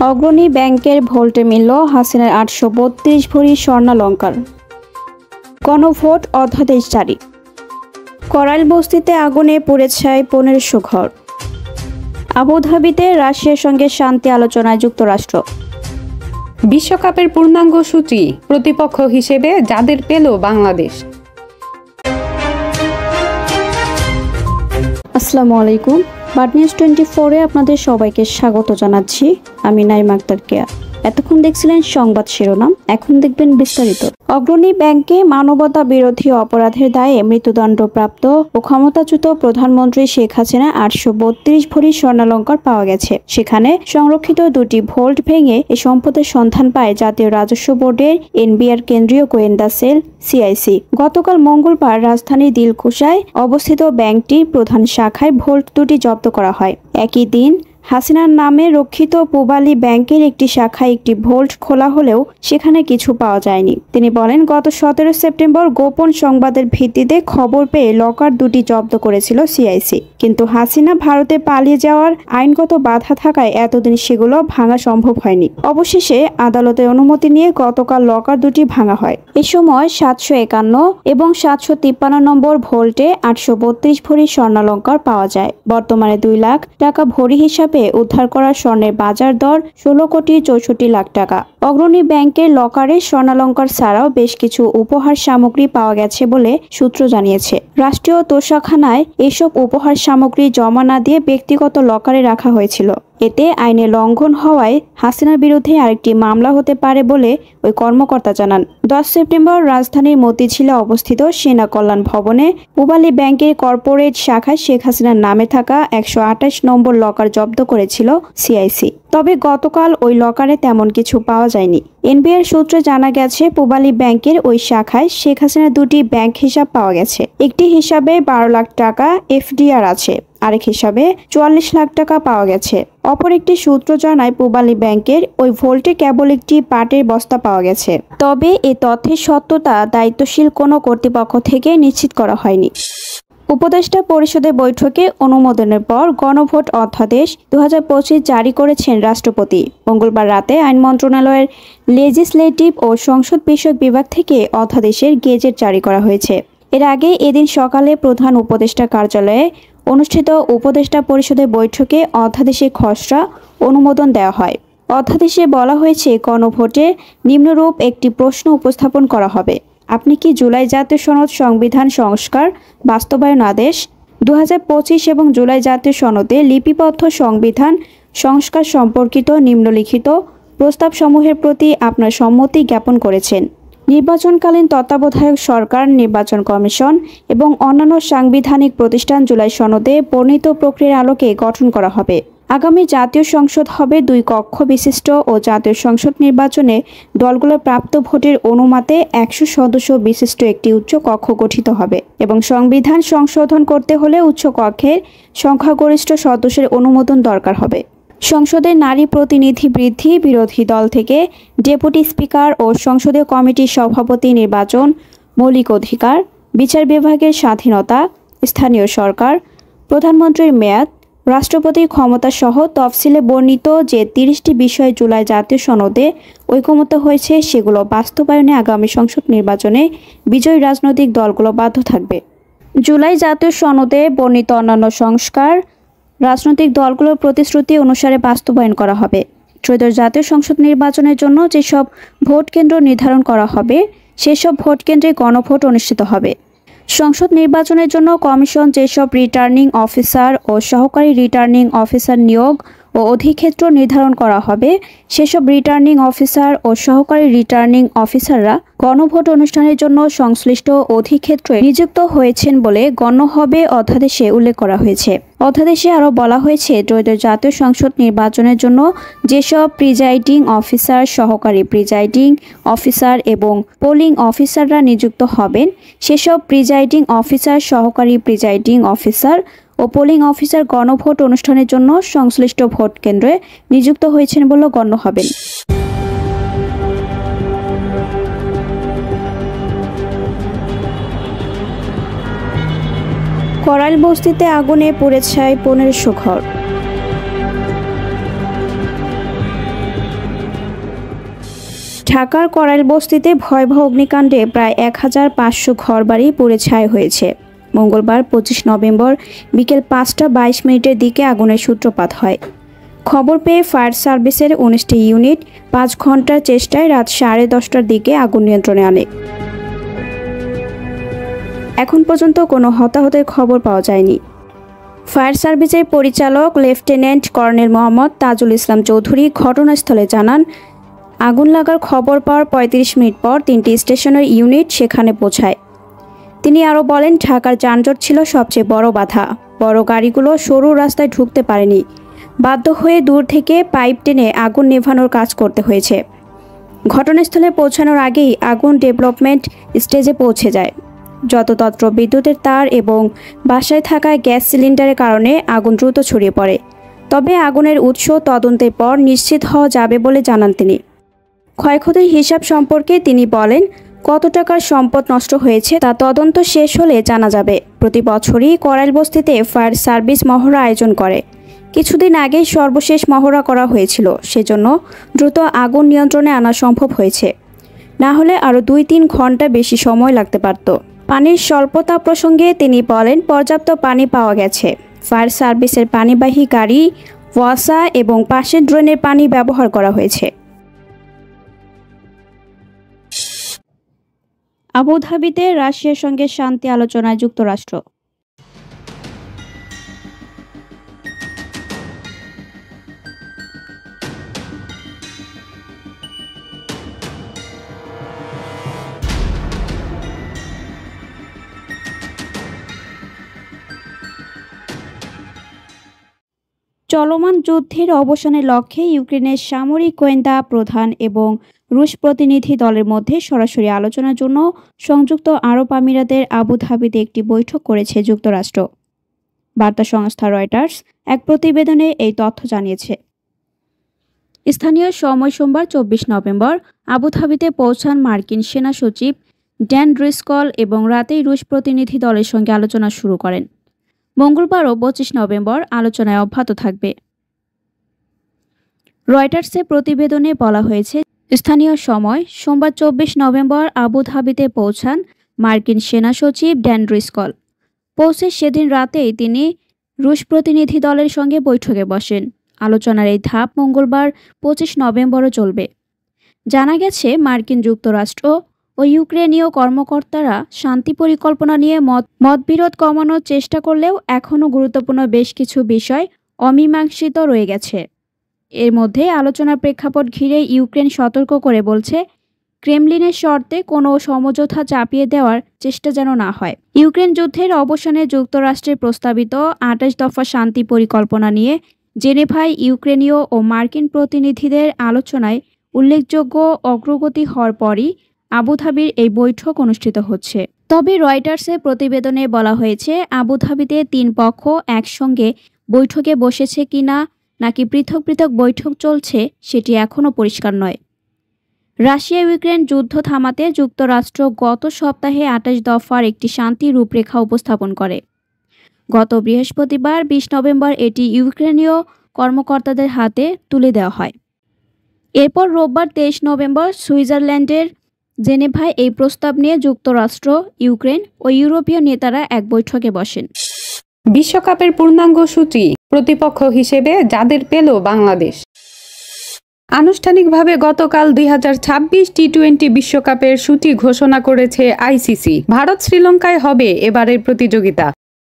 অগ্রণী ব্যাংকের ভোল্টে মিলল হাসিনার ৮৩২ ভরি স্বর্ণালংকার। গণভোট অধ্যাদেশ জারি। করাইল বস্তিতে আগুনে পুড়ে ছাই ১৫০০ ঘর। আবুধাবিতে রাশিয়ার সঙ্গে শান্তি আলোচনায় যুক্তরাষ্ট্র। বিশ্বকাপের পূর্ণাঙ্গ সূচি, প্রতিপক্ষ হিসেবে যাদের পেল বাংলাদেশ। আসসালামু আলাইকুম। বাড নিউজ 24-এ আপনাদের সবাইকে স্বাগত জানাচ্ছি। আমি নাইমা আক্তার কেয়া। এতক্ষণ দেখছিলেন সংবাদ শিরোনাম, এখন দেখবেন বিস্তারিত। অগ্রণী ব্যাংকে মানবতা বিরোধী অপরাধের দায়ে মৃত্যুদণ্ডপ্রাপ্ত ও ক্ষমতাচ্যুত প্রধানমন্ত্রী শেখ হাসিনা ৮৩২ ভরি স্বর্ণালংকার পাওয়া গেছে। সেখানে সংরক্ষিত দুটি ভোল্ট ভেঙে এ সম্পদের সন্ধান পায় জাতীয় রাজস্ব বোর্ডের এনবিআর কেন্দ্রীয় গোয়েন্দা সেল সিআইসি। গতকাল মঙ্গলবার রাজধানীর দিলকুশায় অবস্থিত ব্যাংকটির প্রধান শাখায় ভোল্ট দুটি জব্দ করা হয়। একই দিন হাসিনার নামে রক্ষিত পূবালী ব্যাংকের একটি শাখায় একটি ভোল্ট খোলা হলেও সেখানে কিছু পাওয়া যায়নি। তিনি বলেন, গত ১৭ সেপ্টেম্বর গোপন সংবাদের ভিত্তিতে খবর পেয়ে লকার দুটি জব্দ করেছিল সিআইসি, কিন্তু হাসিনা ভারতে পালিয়ে যাওয়ার আইনগত বাধা থাকায় এতদিন সেগুলো ভাঙা সম্ভব হয়নি। অবশেষে আদালতের অনুমতি নিয়ে গতকাল লকার দুটি ভাঙা হয়। এ সময় ৭৫১ এবং ৭৫৩ নম্বর ভোল্টে ৮৩২ ভরি স্বর্ণালংকার পাওয়া যায়। বর্তমানে ২ লাখ টাকা ভরি হিসাবে উদ্ধার করা স্বর্ণের বাজার দর ১৬,৬৪,০০,০০০ টাকা। অগ্রণী ব্যাংকের লকারে স্বর্ণালংকার ছাড়াও বেশ কিছু উপহার সামগ্রী পাওয়া গেছে বলে সূত্র জানিয়েছে। রাষ্ট্রীয় তোষাখানায় এসব উপহার সামগ্রী জমা না দিয়ে ব্যক্তিগত লকারে রাখা হয়েছিল। এতে আইনের লঙ্ঘন হওয়ায় হাসিনার বিরুদ্ধে আরেকটি মামলা হতে পারে বলে ওই কর্মকর্তা জানান। ১০ সেপ্টেম্বর রাজধানীর মতিঝিলে অবস্থিত সেনা কল্যাণ ভবনে পূবালী ব্যাংকের কর্পোরেট শাখায় শেখ হাসিনার নামে থাকা ১২৮ নম্বর লকার জব্দ করেছিল সিআইসি। তবে গতকাল ওই লকারে তেমন কিছু পাওয়া যায়নি। এনবিআর সূত্রে জানা গেছে, পূবালী ব্যাংকের ওই শাখায় শেখ হাসিনার দুটি ব্যাংক হিসাব পাওয়া গেছে। একটি হিসাবে ১২ লাখ টাকা এফডিআর আছে, আরেক হিসাবে ৪৪ লাখ টাকা পাওয়া গেছে। অপর একটি সূত্র জানায়, পূবালী ব্যাংকের ওই ভোল্টে কেবল একটি পাটের বস্তা পাওয়া গেছে। তবে এ তথ্যের সত্যতা দায়িত্বশীল কোনো কর্তৃপক্ষ থেকে নিশ্চিত করা হয়নি। উপদেষ্টা পরিষদের বৈঠকে অনুমোদনের পর গণভোট অধ্যাদেশ ২০২৫ জারি করেছেন রাষ্ট্রপতি। মঙ্গলবার রাতে আইন মন্ত্রণালয়ের লেজিসলেটিভ ও সংসদ বিষয়ক বিভাগ থেকে অধ্যাদেশের গেজেট জারি করা হয়েছে। এর আগে এদিন সকালে প্রধান উপদেষ্টা কার্যালয়ে অনুষ্ঠিত উপদেষ্টা পরিষদের বৈঠকে অধ্যাদেশের খসড়া অনুমোদন দেওয়া হয়। অধ্যাদেশে বলা হয়েছে, গণভোটে নিম্নরূপ একটি প্রশ্ন উপস্থাপন করা হবে: আপনি কি জুলাই জাতীয় সনদ সংবিধান সংস্কার বাস্তবায়ন আদেশ ২০২৫ এবং জুলাই জাতীয় সনদে লিপিবদ্ধ সংবিধান সংস্কার সম্পর্কিত নিম্নলিখিত প্রস্তাবসমূহের প্রতি আপনার সম্মতি জ্ঞাপন করেছেন? নির্বাচনকালীন তত্ত্বাবধায়ক সরকার, নির্বাচন কমিশন এবং অন্যান্য সাংবিধানিক প্রতিষ্ঠান জুলাই সনদে বর্ণিত প্রক্রিয়ার আলোকে গঠন করা হবে। আগামী জাতীয় সংসদ হবে ২ কক্ষ বিশিষ্ট ও জাতীয় সংসদ নির্বাচনে দলগুলোর প্রাপ্ত ভোটের অনুমাতে ১০০ সদস্য বিশিষ্ট একটি উচ্চ কক্ষ গঠিত হবে এবং সংবিধান সংশোধন করতে হলে উচ্চ কক্ষের সংখ্যাগরিষ্ঠ সদস্যের অনুমোদন দরকার হবে। সংসদের নারী প্রতিনিধি বৃদ্ধি, বিরোধী দল থেকে ডেপুটি স্পিকার ও সংসদীয় কমিটির সভাপতি নির্বাচন, মৌলিক অধিকার, বিচার বিভাগের স্বাধীনতা, স্থানীয় সরকার, প্রধানমন্ত্রীর মেয়াদ, রাষ্ট্রপতির ক্ষমতা সহ তফসিলে বর্ণিত যে ৩০টি বিষয়ে জুলাই জাতীয় সনদে ঐকমত্য হয়েছে, সেগুলো বাস্তবায়নে আগামী সংসদ নির্বাচনে বিজয়ী রাজনৈতিক দলগুলো বাধ্য থাকবে। জুলাই জাতীয় সনদে বর্ণিত অন্যান্য সংস্কার রাজনৈতিক দলগুলোর প্রতিশ্রুতি অনুসারে বাস্তবায়ন করা হবে। ত্রয়োদশ জাতীয় সংসদ নির্বাচনের জন্য যেসব ভোট কেন্দ্র নির্ধারণ করা হবে, সেসব ভোট কেন্দ্রে গণভোট অনুষ্ঠিত হবে। সংসদ নির্বাচনের জন্য কমিশন যেসব রিটার্নিং অফিসার ও সহকারী রিটার্নিং অফিসার নিয়োগ ও অধিক্ষেত্র নির্ধারণ করা হবে, সেসব রিটার্নিং অফিসার ও সহকারী রিটার্নিং অফিসাররা গণভোট অনুষ্ঠানের জন্য সংশ্লিষ্ট অধিক্ষেত্রে নিযুক্ত হয়েছেন বলে গণ্য হবে অধ্যাদেশে উল্লেখ করা হয়েছে। অধ্যাদেশে আরও বলা হয়েছে, ত্রয়োদশ জাতীয় সংসদ নির্বাচনের জন্য যেসব প্রিজাইডিং অফিসার, সহকারী প্রিজাইডিং অফিসার এবং পোলিং অফিসাররা নিযুক্ত হবেন, সেসব প্রিজাইডিং অফিসার, সহকারী প্রিজাইডিং অফিসার ও পোলিং অফিসার গণভোট অনুষ্ঠানের জন্য সংশ্লিষ্ট ভোট কেন্দ্রে নিযুক্ত হয়েছেন বলে গণ্য হবেন। করাইল বস্তিতে আগুনে পুড়ে ছাই ১৫০০ ঘর। ঢাকার করাইল বস্তিতে ভয়াবহ অগ্নিকাণ্ডে প্রায় 1500 ঘরবাড়ি পুড়ে ছাই হয়েছে। মঙ্গলবার 25 নভেম্বর বিকেল 5:22 দিকে আগুনের সূত্রপাত হয়। খবর পেয়ে ফায়ার সার্ভিসের 19টি ইউনিট 5 ঘন্টার চেষ্টায় রাত 10:30টার দিকে আগুন নিয়ন্ত্রণে আনে। এখন পর্যন্ত কোনো হতাহতের খবর পাওয়া যায়নি। ফায়ার সার্ভিসের পরিচালক লেফটেন্যান্ট কর্নেল মোহাম্মদ তাজুল ইসলাম চৌধুরী ঘটনাস্থলে জানান, আগুন লাগার খবর পাওয়ার 35 মিনিট পর 3টি স্টেশনের ইউনিট সেখানে পৌঁছায়। তিনি আরও বলেন, ঢাকার যানজট ছিল সবচেয়ে বড় বাধা। বড় গাড়িগুলো সরু রাস্তায় ঢুকতে পারেনি। বাধ্য হয়ে দূর থেকে পাইপ টেনে আগুন নেভানোর কাজ করতে হয়েছে। ঘটনাস্থলে পৌঁছানোর আগেই আগুন ডেভেলপমেন্ট স্টেজে পৌঁছে যায়। যত্রতত্র বিদ্যুতের তার এবং বাসায় থাকা গ্যাস সিলিন্ডারের কারণে আগুন দ্রুত ছড়িয়ে পড়ে। তবে আগুনের উৎস তদন্তের পর নিশ্চিত হওয়া যাবে বলে জানান তিনি। ক্ষয়ক্ষতির হিসাব সম্পর্কে তিনি বলেন, কত টাকার সম্পদ নষ্ট হয়েছে তা তদন্ত শেষ হলে জানা যাবে। প্রতি বছরই করাইল বস্তিতে ফায়ার সার্ভিস মহড়া আয়োজন করে। কিছুদিন আগে সর্বশেষ মহড়া করা হয়েছিল, সেজন্য দ্রুত আগুন নিয়ন্ত্রণে আনা সম্ভব হয়েছে। না হলে আরও 2-3 ঘন্টা বেশি সময় লাগতে পারত। পানির স্বল্পতা প্রসঙ্গে তিনি বলেন, পর্যাপ্ত পানি পাওয়া গেছে। ফায়ার সার্ভিসের পানিবাহী গাড়ি, ওয়াসা এবং পাশের ড্রেনের পানি ব্যবহার করা হয়েছে। আবুধাবিতে রাশিয়ার সঙ্গে শান্তি আলোচনায় যুক্তরাষ্ট্র। চলমান যুদ্ধের অবসানের লক্ষ্যে ইউক্রেনের সামরিক গোয়েন্দা প্রধান এবং রুশ প্রতিনিধি দলের মধ্যে সরাসরি আলোচনার জন্য সংযুক্ত আরব আমিরাতের আবুধাবিতে একটি বৈঠক করেছে যুক্তরাষ্ট্র। বার্তা সংস্থা রয়টার্স এক প্রতিবেদনে এই তথ্য জানিয়েছে। স্থানীয় সময় সোমবার 24 নভেম্বর আবুধাবিতে পৌঁছান মার্কিন সেনা সচিব ড্যান ড্রিসকল এবং রাতেই রুশ প্রতিনিধি দলের সঙ্গে আলোচনা শুরু করেন। মঙ্গলবারও 25 নভেম্বর আলোচনায় অব্যাহত থাকবে। রয়টার্সের প্রতিবেদনে বলা হয়েছে, স্থানীয় সময় সোমবার 24 নভেম্বর আবুধাবিতে পৌঁছান মার্কিন সেনা সচিব ড্যান ড্রিসকল। পৌঁছে সেদিন রাতেই তিনি রুশ প্রতিনিধি দলের সঙ্গে বৈঠকে বসেন। আলোচনার এই ধাপ মঙ্গলবার 25 নভেম্বরও চলবে। জানা গেছে, মার্কিন যুক্তরাষ্ট্র ও ইউক্রেনীয় কর্মকর্তারা শান্তি পরিকল্পনা নিয়ে মতবিরোধ কমানোর চেষ্টা করলেও এখনও গুরুত্বপূর্ণ বেশ কিছু বিষয় অমীমাংসিত রয়ে গেছে। এর মধ্যে আলোচনার প্রেক্ষাপট ঘিরে ইউক্রেন সতর্ক করে বলছে, ক্রেমলিনের শর্তে কোনো সমঝোতা চাপিয়ে দেওয়ার চেষ্টা যেন না হয়। ইউক্রেন যুদ্ধের অবসানে যুক্তরাষ্ট্রের প্রস্তাবিত 28 দফা শান্তি পরিকল্পনা নিয়ে জেনেভায় ইউক্রেনীয় ও মার্কিন প্রতিনিধিদের আলোচনায় উল্লেখযোগ্য অগ্রগতি হওয়ার পরই আবুধাবির এই বৈঠক অনুষ্ঠিত হচ্ছে। তবে রয়টার্সের প্রতিবেদনে বলা হয়েছে, আবুধাবিতে 3 পক্ষ একসঙ্গে বৈঠকে বসেছে কিনা নাকি পৃথক পৃথক বৈঠক চলছে সেটি এখনও পরিষ্কার নয়। রাশিয়া ইউক্রেন যুদ্ধ থামাতে যুক্তরাষ্ট্র গত সপ্তাহে 28 দফার একটি শান্তি রূপরেখা উপস্থাপন করে। গত বৃহস্পতিবার 20 নভেম্বর এটি ইউক্রেনীয় কর্মকর্তাদের হাতে তুলে দেওয়া হয়। এরপর রোববার 23 নভেম্বর সুইজারল্যান্ডের জেনেভায় এই প্রস্তাব নিয়ে যুক্তরাষ্ট্র, ইউক্রেন ও ইউরোপীয় নেতারা এক বৈঠকে বসেন। বিশ্বকাপের পূর্ণাঙ্গ সূচি, প্রতিপক্ষ হিসেবে যাদের পেল বাংলাদেশ। আনুষ্ঠানিকভাবে গতকাল 2026 টি-20 বিশ্বকাপের সূচি ঘোষণা করেছে আইসিসি। ভারত শ্রীলঙ্কায় হবে এবারের প্রতিযোগিতা।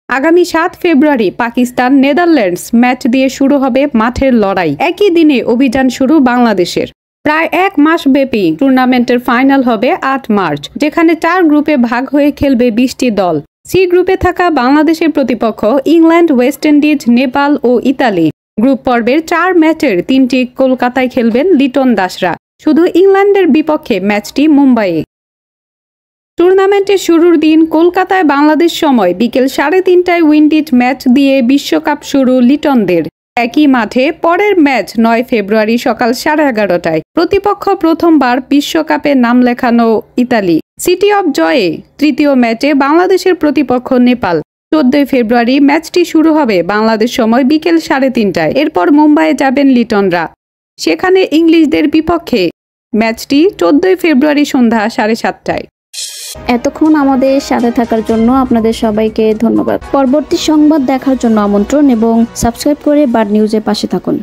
আগামী 7 ফেব্রুয়ারি পাকিস্তান নেদারল্যান্ডস ম্যাচ দিয়ে শুরু হবে মাঠের লড়াই। একই দিনে অভিযান শুরু বাংলাদেশের। প্রায় 1 মাস ব্যাপী টুর্নামেন্টের ফাইনাল হবে 8 মার্চ, যেখানে 4 গ্রুপে ভাগ হয়ে খেলবে 20টি দল। সি গ্রুপে থাকা বাংলাদেশের প্রতিপক্ষ ইংল্যান্ড, ওয়েস্ট ইন্ডিজ, নেপাল ও ইতালি। গ্রুপ পর্বের 4 ম্যাচের 3টি কলকাতায় খেলবেন লিটন দাসরা। শুধু ইংল্যান্ডের বিপক্ষে ম্যাচটি মুম্বাইয়ে। টুর্নামেন্টের শুরুর দিন কলকাতায় বাংলাদেশ সময় বিকেল 3:30টায় উইন্ডিজ ম্যাচ দিয়ে বিশ্বকাপ শুরু লিটনদের। একই মাঠে পরের ম্যাচ 9 ফেব্রুয়ারি সকাল 11:30টায়। প্রতিপক্ষ প্রথমবার বিশ্বকাপে নাম লেখানো ইতালি। সিটি অব জয়ে তৃতীয় ম্যাচে বাংলাদেশের প্রতিপক্ষ নেপাল। 14 ফেব্রুয়ারি ম্যাচটি শুরু হবে বাংলাদেশ সময় বিকেল 3:30টায়। এরপর মুম্বাইয়ে যাবেন লিটনরা। সেখানে ইংলিশদের বিপক্ষে ম্যাচটি 14 ফেব্রুয়ারি সন্ধ্যা 7:30টায়। এতক্ষণ আমাদের সাথে থাকার জন্য আপনাদের সবাইকে ধন্যবাদ। পরবর্তী সংবাদ দেখার জন্য আমন্ত্রণ এবং সাবস্ক্রাইব করে বার্ড নিউজের পাশে থাকুন।